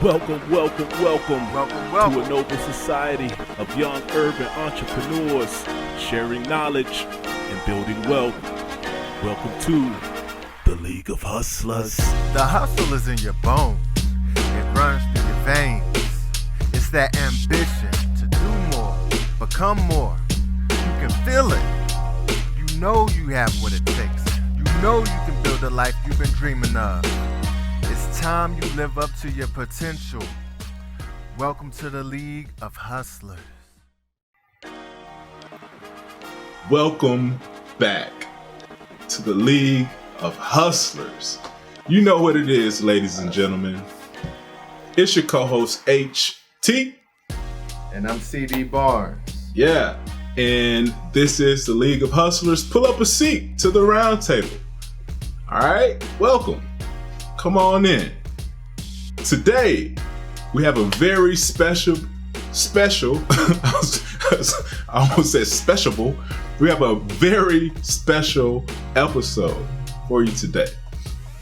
Welcome to a noble society of young urban entrepreneurs sharing knowledge and building wealth. Welcome to the League of Hustlers. The hustle is in your bones. It runs through your veins. It's that ambition to do more, become more. You can feel it. You know you have what it takes. You know you can build a life you've been dreaming of. It's time you live up to your potential. Welcome to the League of Hustlers. Welcome back to the League of Hustlers. You know what it is, ladies and gentlemen. It's your co-host HT. And I'm CD Barnes. Yeah, and this is the League of Hustlers. Pull up a seat to the round table. All right, welcome. Come on in. Today, we have a very special, I almost said special. We have a very special episode for you today.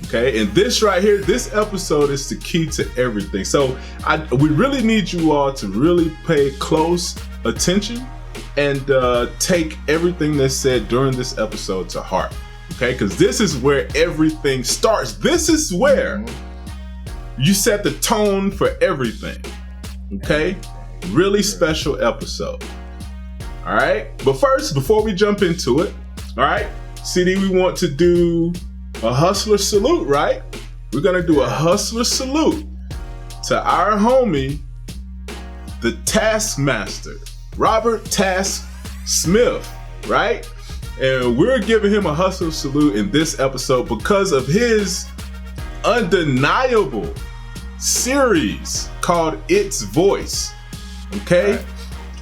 Okay, and this right here, this episode is the key to everything. So we really need you all to really pay close attention and take everything that's said during this episode to heart. Okay, because this is where everything starts. This is where you set the tone for everything. Okay, really special episode. All right, but first, before we jump into it, all right, CD, we want to do a hustler salute, right? We're gonna do a hustler salute to our homie, the Taskmaster, Robert Task Smith, right? And we're giving him a hustler salute in this episode because of his undeniable series called It's Voice. Okay? Right.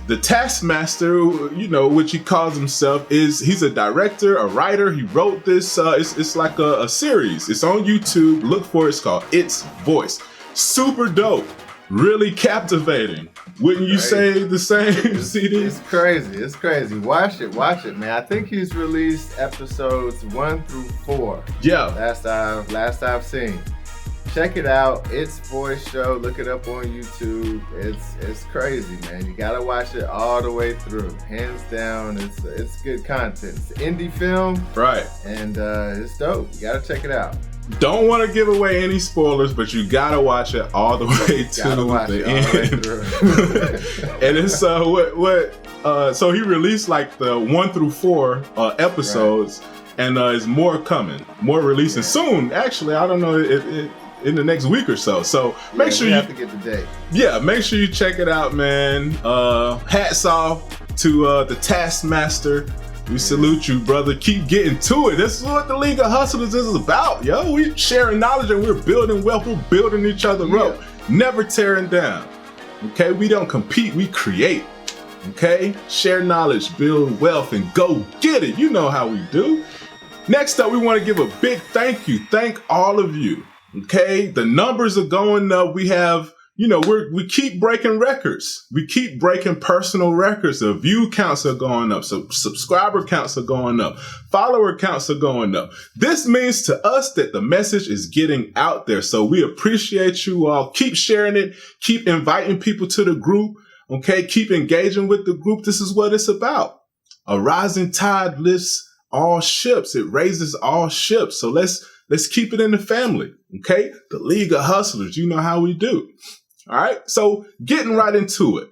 The Taskmaster, you know, which he calls himself, he's a director, a writer. He wrote this. It's like a series. It's on YouTube. Look for it. It's called It's Voice. Super dope. Really captivating. Wouldn't you say the same, CD? It's crazy. Watch it, man. I think he's released episodes 1 through 4. Yeah. Last I've seen. Check it out. It's Voice Show. Look it up on YouTube. It's crazy, man. You gotta watch it all the way through. Hands down, it's good content. It's indie film. Right. And it's dope. You gotta check it out. Don't want to give away any spoilers, but you gotta watch it all the way to the end. And it's so he released like the 1 through 4 episodes, right. And there's more coming, more releasing soon. Actually, I don't know, in the next week or so. So make sure you have to get the date. Yeah, make sure you check it out, man. Hats off to the Taskmaster. We salute you, brother. Keep getting to it. This is what the League of Hustlers is about, yo. We're sharing knowledge and we're building wealth. We're building each other up. Never tearing down. Okay? We don't compete. We create. Okay? Share knowledge, build wealth, and go get it. You know how we do. Next up, we want to give a big thank you. Thank all of you. Okay? The numbers are going up. We have... You know, we keep breaking records. We keep breaking personal records. The view counts are going up. So subscriber counts are going up. Follower counts are going up. This means to us that the message is getting out there. So we appreciate you all. Keep sharing it. Keep inviting people to the group. Okay. Keep engaging with the group. This is what it's about. A rising tide lifts all ships. It raises all ships. So let's keep it in the family. Okay. The League of Hustlers. You know how we do. All right, so getting right into it.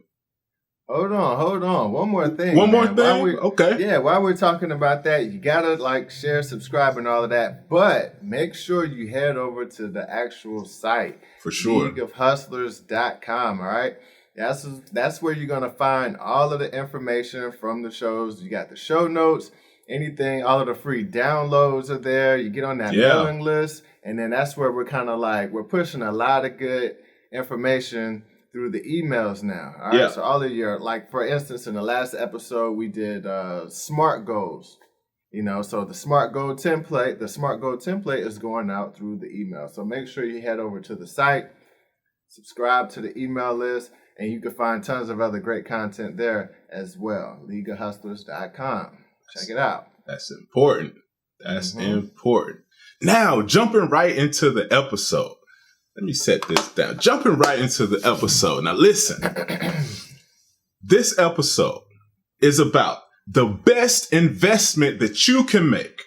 Hold on. One more thing. Okay. Yeah, while we're talking about that, you gotta like, share, subscribe, and all of that. But make sure you head over to the actual site. For sure. LeagueofHustlers.com, all right? That's where you're gonna find all of the information from the shows. You got the show notes, anything, all of the free downloads are there. You get on that mailing list, and then that's where we're pushing a lot of good information through the emails now. All right. So all of your, like, for instance, in the last episode, we did SMART goals. You know, so the SMART goal template is going out through the email. So make sure you head over to the site, subscribe to the email list, and you can find tons of other great content there as well. LeagueofHustlers.com. Check it out. That's important. That's important. Now, jumping right into the episode. let me set this down. Jumping right into the episode. Now listen, this episode is about the best investment that you can make.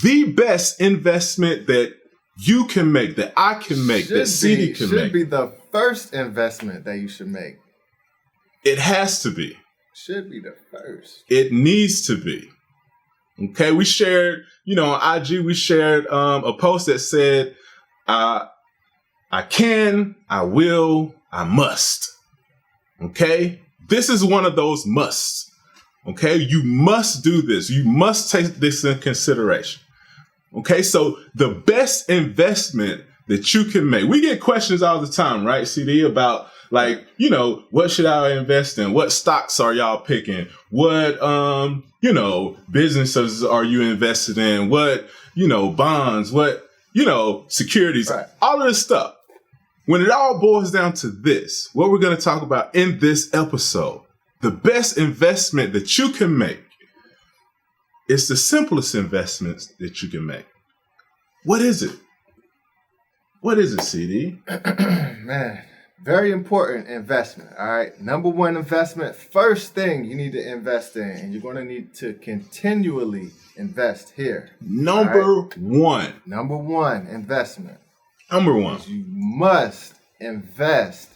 The best investment that you can make, that I can make, that CD can make. Should be the first investment that you should make. It has to be. Should be the first. It needs to be. Okay, we shared, on IG, we shared a post that said, I can, I will, I must. Okay, this is one of those musts. Okay, you must do this. You must take this in consideration. Okay, so the best investment that you can make. We get questions all the time, right, CD, about what should I invest in? What stocks are y'all picking? What, businesses are you invested in? What, bonds? What, securities? Right. All of this stuff. When it all boils down to this, what we're going to talk about in this episode, the best investment that you can make is the simplest investments that you can make. What is it? What is it, CD? Man, very important investment. All right. Number one investment, first thing you need to invest in, and you're going to need to continually invest here. Number one investment. Number one. You must invest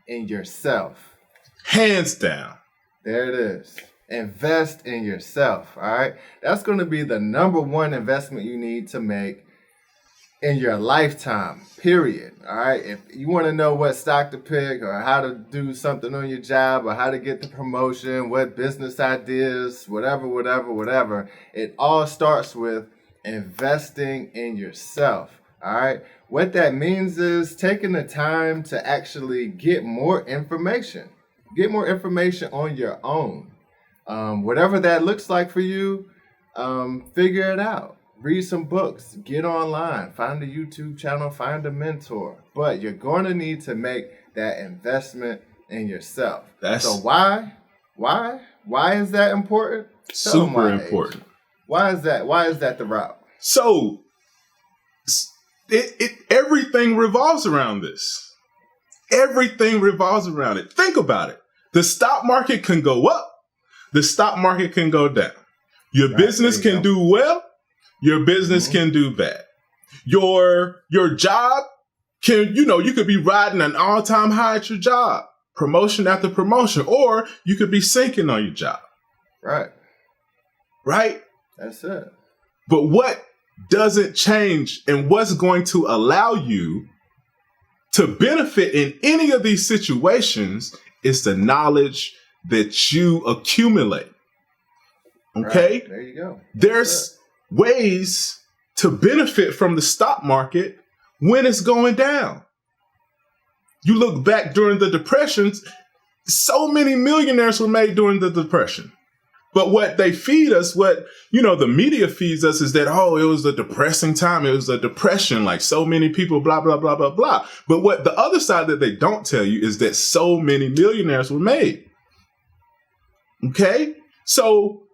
in yourself. Hands down. There it is. Invest in yourself. All right. That's going to be the number one investment you need to make in your lifetime, period. All right. If you want to know what stock to pick or how to do something on your job or how to get the promotion, what business ideas, whatever, it all starts with investing in yourself. All right. What that means is taking the time to actually get more information. Get more information on your own. Whatever that looks like for you, figure it out. Read some books. Get online. Find a YouTube channel. Find a mentor. But you're going to need to make that investment in yourself. So why? Why is that important? Super important. Why is that the route? So everything revolves around this. Everything revolves around it. Think about it. The stock market can go up. The stock market can go down. Your business can do well. Your business can do bad. Your job can, you could be riding an all-time high at your job, promotion after promotion, or you could be sinking on your job. Right. Right? That's it. But what doesn't change and what's going to allow you to benefit in any of these situations is the knowledge that you accumulate. Okay? Right. There you go. There's ways to benefit from the stock market when it's going down. You look back during the depressions, so many millionaires were made during the depression. But what they feed us, what, the media feeds us is that, it was a depressing time. It was a depression, like so many people, blah, blah, blah, blah, blah. But what the other side that they don't tell you is that so many millionaires were made. Okay? So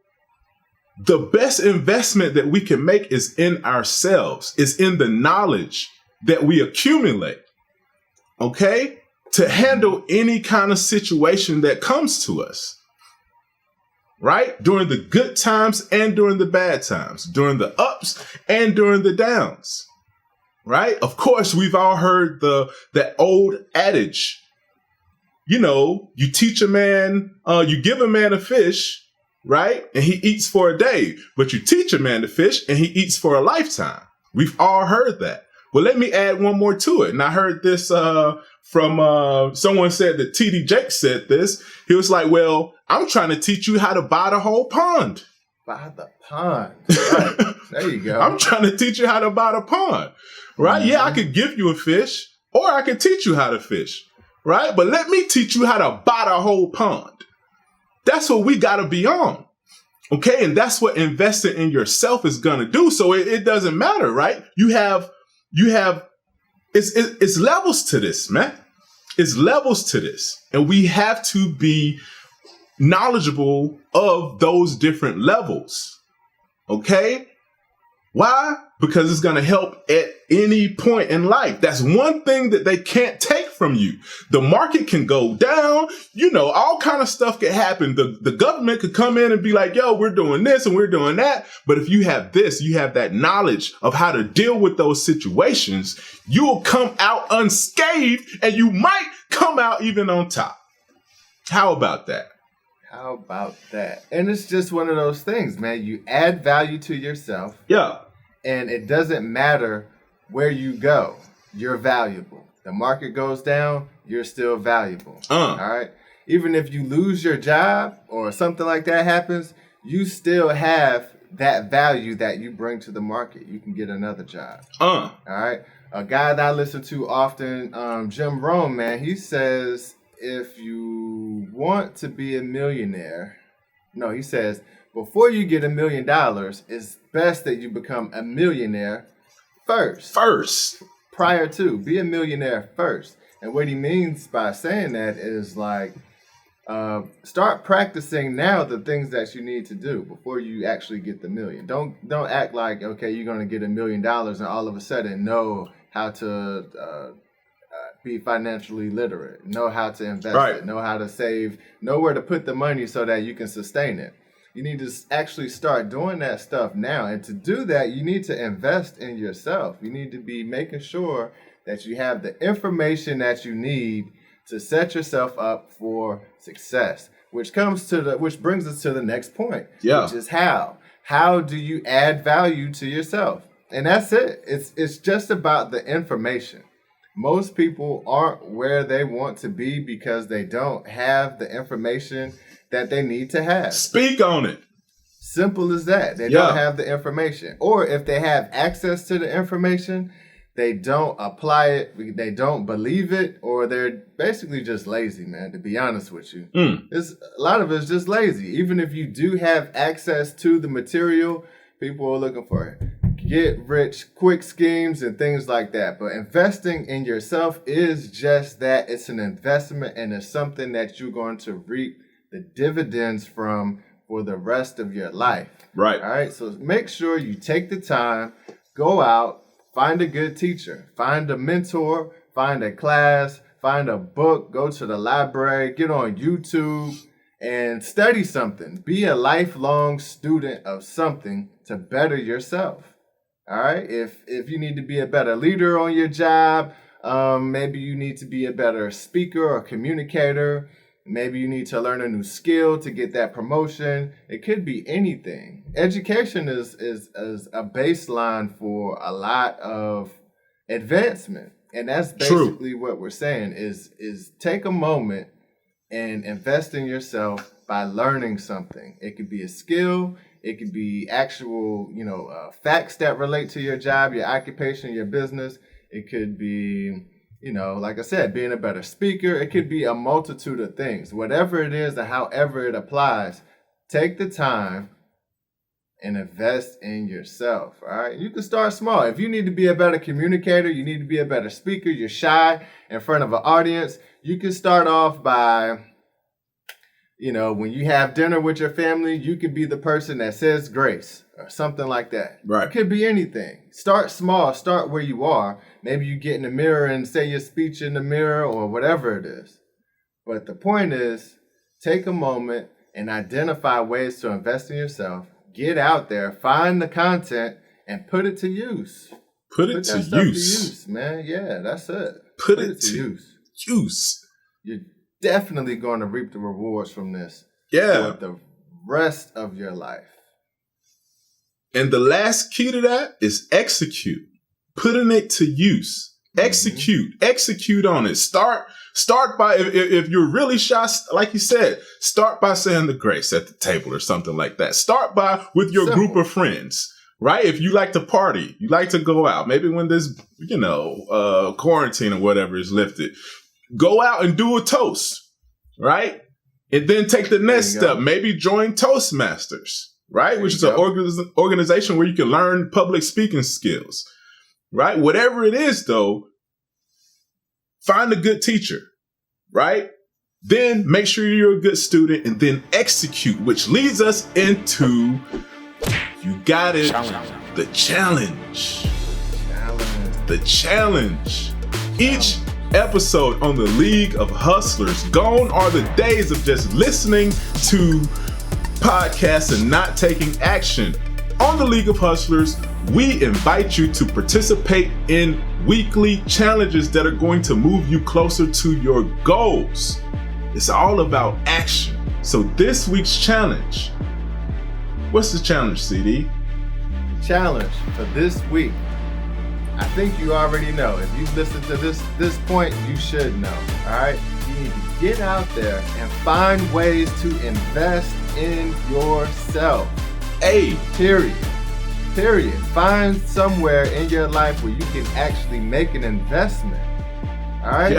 the best investment that we can make is in ourselves, is in the knowledge that we accumulate. Okay? To handle any kind of situation that comes to us. Right? During the good times and during the bad times, during the ups and during the downs. Right? Of course, we've all heard that old adage, you teach a man, you give a man a fish, right? And he eats for a day, but you teach a man to fish and he eats for a lifetime. We've all heard that. Well, let me add one more to it. And I heard this from someone said that TD Jakes said this. He was like, well, I'm trying to teach you how to buy the whole pond. Buy the pond. Right. There you go. I'm trying to teach you how to buy the pond. Right? Mm-hmm. Yeah, I could give you a fish or I could teach you how to fish. Right? But let me teach you how to buy the whole pond. That's what we got to be on. Okay? And that's what investing in yourself is going to do. So it doesn't matter, right? You have it's levels to this, man. It's levels to this. And we have to be knowledgeable of those different levels. Okay? Why? because it's going to help at any point in life. That's one thing that they can't take from you. The market can go down, all kind of stuff could happen. The government could come in and be like, yo, we're doing this and we're doing that. But if you have this, you have that knowledge of how to deal with those situations, you will come out unscathed and you might come out even on top. How about that? How about that? And it's just one of those things, man. You add value to yourself. Yeah. And it doesn't matter where you go. You're valuable. The market goes down, you're still valuable. All right? Even if you lose your job or something like that happens, you still have that value that you bring to the market. You can get another job. All right? A guy that I listen to often, Jim Rohn, man, he says if you want to be a millionaire, he says, before you get $1 million, it's best that you become a millionaire first. Prior to. Be a millionaire first. And what he means by saying that is like, start practicing now the things that you need to do before you actually get the million. Don't act like, okay, you're going to get $1 million and all of a sudden know how to be financially literate, know how to invest it, know how to save, know where to put the money so that you can sustain it. You need to actually start doing that stuff now. And to do that, you need to invest in yourself. You need to be making sure that you have the information that you need to set yourself up for success, which brings us to the next point, which is how. How do you add value to yourself? And that's it. It's just about the information. Most people aren't where they want to be because they don't have the information that they need to have. Speak on it. Simple as that. They don't have the information. Or if they have access to the information, they don't apply it, they don't believe it, or they're basically just lazy, man, to be honest with you. A lot of it's just lazy. Even if you do have access to the material, people are looking for get rich quick schemes and things like that. But investing in yourself is just that. It's an investment, and it's something that you're going to reap the dividends from for the rest of your life. Right. All right. So make sure you take the time, go out, find a good teacher, find a mentor, find a class, find a book, go to the library, get on YouTube and study something. Be a lifelong student of something to better yourself. All right. If you need to be a better leader on your job, maybe you need to be a better speaker or communicator. Maybe you need to learn a new skill to get that promotion. It could be anything. Education is a baseline for a lot of advancement. And that's basically what we're saying is take a moment and invest in yourself by learning something. It could be a skill. It could be actual, facts that relate to your job, your occupation, your business. It could be, like I said, being a better speaker. It could be a multitude of things. Whatever it is and however it applies, take the time and invest in yourself. All right. You can start small. If you need to be a better communicator, you need to be a better speaker, you're shy in front of an audience, you can start off by, when you have dinner with your family, you could be the person that says grace or something like that. Right. It could be anything. Start small. Start where you are. Maybe you get in the mirror and say your speech in the mirror or whatever it is. But the point is, take a moment and identify ways to invest in yourself. Get out there, find the content, and put it to use. Put it to use, man. Yeah, that's it. Put it to use. You're definitely going to reap the rewards from this. Yeah. For the rest of your life. And the last key to that is execute. Putting it to use. Execute on it. Start by, if you're really shy, like you said, start by saying the grace at the table or something like that. Start by with your group of friends, right? If you like to party, you like to go out, maybe when this, quarantine or whatever is lifted, go out and do a toast, right? And then take the next step, maybe join Toastmasters, right? Which is an organization where you can learn public speaking skills. Right? Whatever it is, though, find a good teacher, right? Then make sure you're a good student and then execute, which leads us into You got it. The challenge. The challenge. Each episode on the League of Hustlers. Gone are the days of just listening to podcasts and not taking action. On the League of Hustlers, we invite you to participate in weekly challenges that are going to move you closer to your goals. It's all about action. So this week's challenge, what's the challenge, CD? Challenge for this week. I think you already know. If you've listened to this point, you should know. All right? You need to get out there and find ways to invest in yourself. Period. Find somewhere in your life where you can actually make an investment. All right?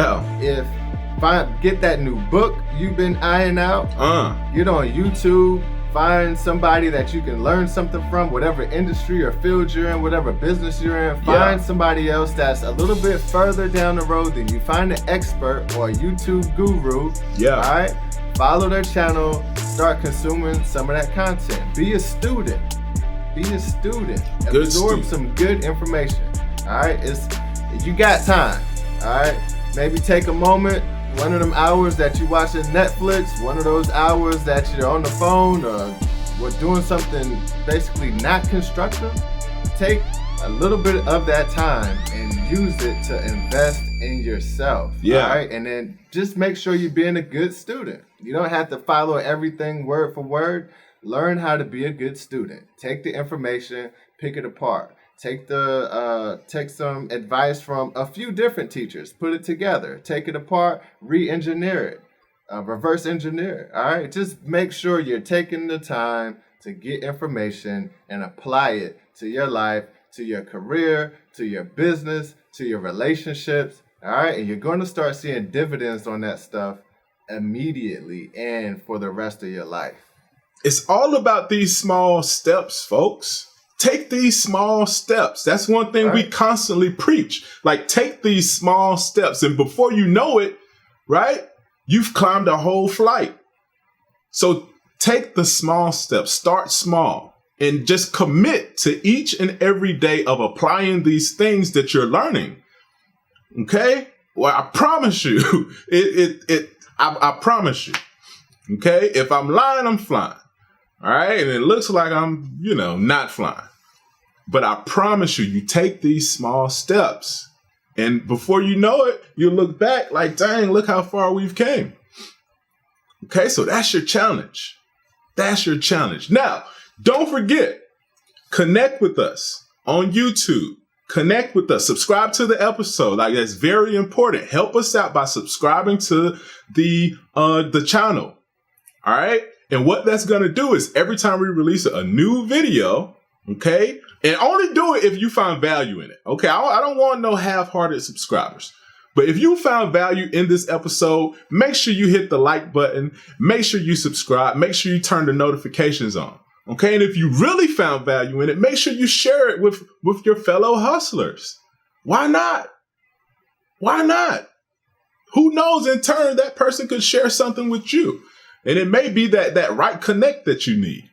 Get that new book you've been eyeing out. Get on YouTube. Find somebody that you can learn something from, whatever industry or field you're in, whatever business you're in. Find somebody else that's a little bit further down the road than you. Find an expert or a YouTube guru. All right? Follow their channel. Start consuming some of that content. Be a student. Absorb some good information. All right? You got time. All right? Maybe take a moment. One of them hours that you watching Netflix, one of those hours that you're on the phone or doing something basically not constructive, take a little bit of that time and use it to invest in yourself. All right? And then just make sure you're being a good student. You don't have to follow everything word for word. Learn how to be a good student. Take the information, pick it apart. Take some advice from a few different teachers. Put it together. Take it apart. Re-engineer it. Reverse engineer it. All right. Just make sure you're taking the time to get information and apply it to your life, to your career, to your business, to your relationships. All right. And you're going to start seeing dividends on that stuff immediately and for the rest of your life. It's all about these small steps, folks. Take these small steps. That's one thing we constantly preach. Like, take these small steps. And before you know it, right, you've climbed a whole flight. So take the small steps. Start small. And just commit to each and every day of applying these things that you're learning. Okay? Well, I promise you, I promise you. Okay? If I'm lying, I'm flying. All right. And it looks like I'm, not flying. But I promise you, you take these small steps. And before you know it, you look back like, dang, look how far we've came. Okay. So that's your challenge. Now, don't forget, connect with us on YouTube. Connect with us. Subscribe to the episode. Like, that's very important. Help us out by subscribing to the channel. All right. And what that's going to do is every time we release a new video, okay, and only do it if you find value in it. Okay, I don't want no half-hearted subscribers. But if you found value in this episode, make sure you hit the like button. Make sure you subscribe. Make sure you turn the notifications on. Okay, and if you really found value in it, make sure you share it with your fellow hustlers. Why not? Who knows, in turn, that person could share something with you. And it may be that right connect that you need.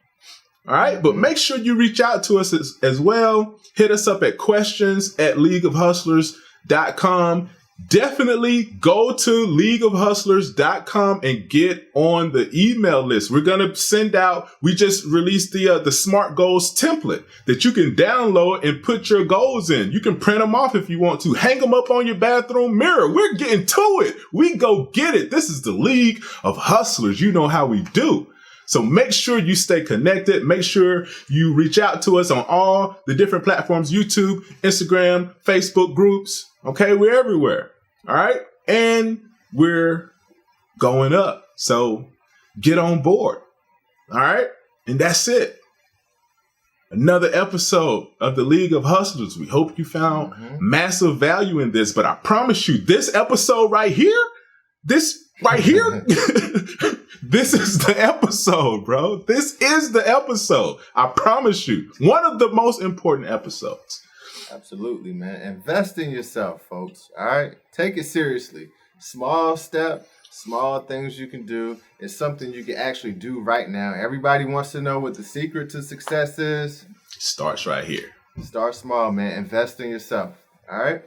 All right. But make sure you reach out to us as well. Hit us up at questions@leagueofhustlers.com. Definitely go to leagueofhustlers.com and get on the email list. We're going to send out, we just released the SMART goals template that you can download and put your goals in. You can print them off if you want to. Hang them up on your bathroom mirror. We're getting to it. We go get it. This is the League of Hustlers. You know how we do. So make sure you stay connected. Make sure you reach out to us on all the different platforms, YouTube, Instagram, Facebook groups. Okay, we're everywhere. All right. And we're going up. So get on board. All right. And that's it. Another episode of the League of Hustlers. We hope you found massive value in this. But I promise you, this episode right here, this is the episode, bro. This is the episode. I promise you. One of the most important episodes. Absolutely, man. Invest in yourself, folks. All right? Take it seriously. Small step, small things you can do. It's something you can actually do right now. Everybody wants to know what the secret to success is. starts right here. Start small, man. Invest in yourself. All right?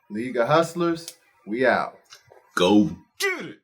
League of Hustlers, we out. Go get it.